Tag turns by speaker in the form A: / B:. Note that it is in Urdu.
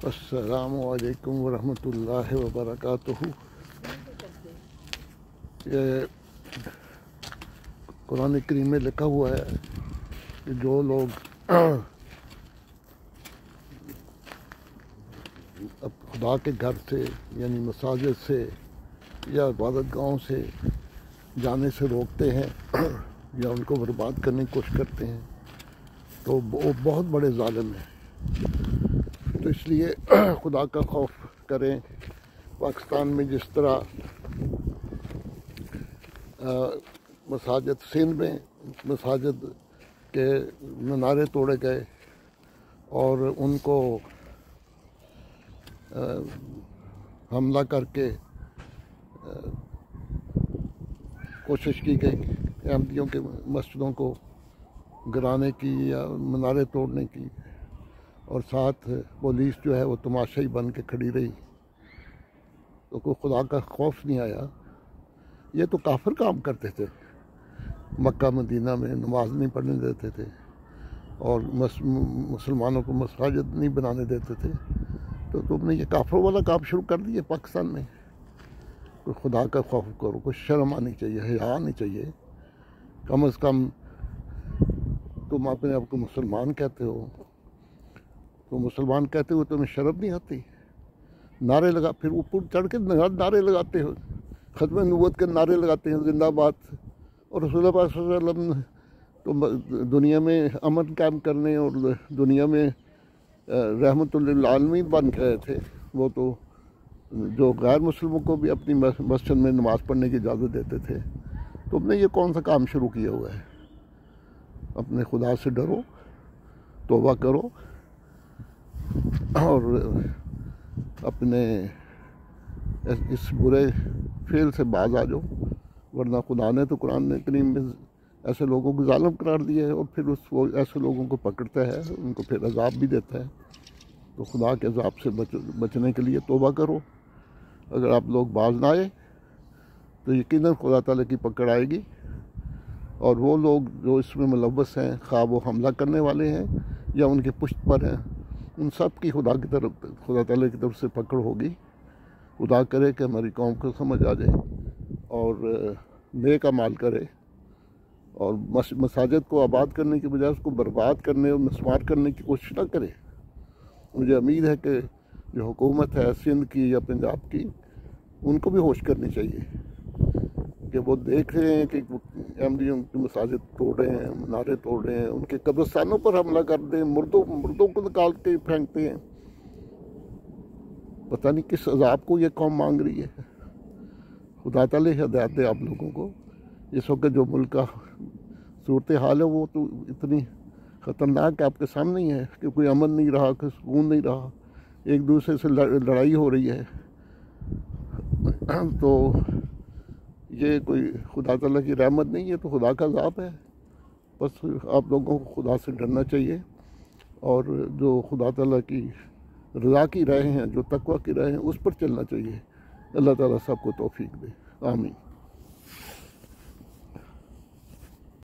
A: السلام علیکم ورحمۃ اللہ وبرکاتہ۔ یہ قرآن کریم میں لکھا ہوا ہے کہ جو لوگ خدا کے گھر سے یعنی مساجد سے یا عبادت گاہوں سے جانے سے روکتے ہیں یا ان کو برباد کرنے کی کوشش کرتے ہیں تو وہ بہت بڑے ظالم ہیں۔ تو اس لیے خدا کا خوف کریں۔ پاکستان میں جس طرح مساجد سندھ میں مساجد کے منارے توڑے گئے اور ان کو حملہ کر کے کوشش کی گئی احمدیوں کے مسجدوں کو گرانے کی یا منارے توڑنے کی، اور ساتھ پولیس جو ہے وہ تماشائی بن کے کھڑی رہی، تو کوئی خدا کا خوف نہیں آیا۔ یہ تو کافر کام کرتے تھے، مکہ مدینہ میں نماز نہیں پڑھنے دیتے تھے اور مسلمانوں کو مساجد نہیں بنانے دیتے تھے، تو تم نے یہ کافروں والا کام شروع کر دیا پاکستان میں۔ کوئی خدا کا خوف کرو، کوئی شرم آنی چاہیے، حیا آنی چاہیے۔ کم از کم تم اپنے آپ کو مسلمان کہتے ہو، تو مسلمان کہتے ہوئے تمہیں شرم نہیں آتی؟ نعرے لگا، پھر اوپر چڑھ کے نعرے لگاتے ہو، ختم نبوت کے نعرے لگاتے ہیں، زندہ باد، اور رسول اللہ صلی اللہ علیہ وسلم تو دنیا میں امن قائم کرنے اور دنیا میں رحمت للعالمین بن گئے تھے۔ وہ تو جو غیر مسلموں کو بھی اپنی مسجد میں نماز پڑھنے کی اجازت دیتے تھے۔ تم نے یہ کون سا کام شروع کیا ہوا ہے؟ اپنے خدا سے ڈرو، توبہ کرو اور اپنے اس برے فعل سے باز آ جاؤ، ورنہ خدا نے تو قرآن کریم میں ایسے لوگوں کو ظالم قرار دیا ہے، اور پھر وہ ایسے لوگوں کو پکڑتا ہے، ان کو پھر عذاب بھی دیتا ہے۔ تو خدا کے عذاب سے بچنے کے لیے توبہ کرو۔ اگر آپ لوگ باز نہ آئے تو یقیناً خدا تعالیٰ کی پکڑ آئے گی، اور وہ لوگ جو اس میں ملوث ہیں، خواہ وہ حملہ کرنے والے ہیں یا ان کے پشت پر ہیں، ان سب کی خدا تعالیٰ کی طرف سے پکڑ ہوگی۔ خدا کرے کہ ہماری قوم کو سمجھ آ جائے اور نیک اعمال کرے، اور مساجد کو آباد کرنے کی بجائے اس کو برباد کرنے اور مسمار کرنے کی کوشش نہ کرے۔ مجھے امید ہے کہ جو حکومت ہے سندھ کی یا پنجاب کی، ان کو بھی ہوش کرنی چاہیے کہ وہ دیکھ رہے ہیں کہ احمدیوں کی مساجد توڑ رہے ہیں، منارے توڑ رہے ہیں، ان کے قبرستانوں پر حملہ کرتے ہیں، مردوں کو نکال کے پھینکتے ہیں۔ پتہ نہیں کس عذاب کو یہ قوم مانگ رہی ہے۔ خدا تعالیٰ ہدایت دے آپ لوگوں کو۔ اس وقت جو ملک کا صورتحال ہے وہ تو اتنی خطرناک آپ کے سامنے ہی ہے کہ کوئی امن نہیں رہا، کوئی سکون نہیں رہا، ایک دوسرے سے لڑائی ہو رہی ہے۔ تو یہ کوئی خدا تعالیٰ کی رحمت نہیں ہے، تو خدا کا عذاب ہے۔ بس آپ لوگوں کو خدا سے ڈرنا چاہیے، اور جو خدا تعالیٰ کی رضا کی راہیں ہیں، جو تقویٰ کی راہیں ہیں، اس پر چلنا چاہیے۔ اللہ تعالیٰ سب کو توفیق دے، آمین۔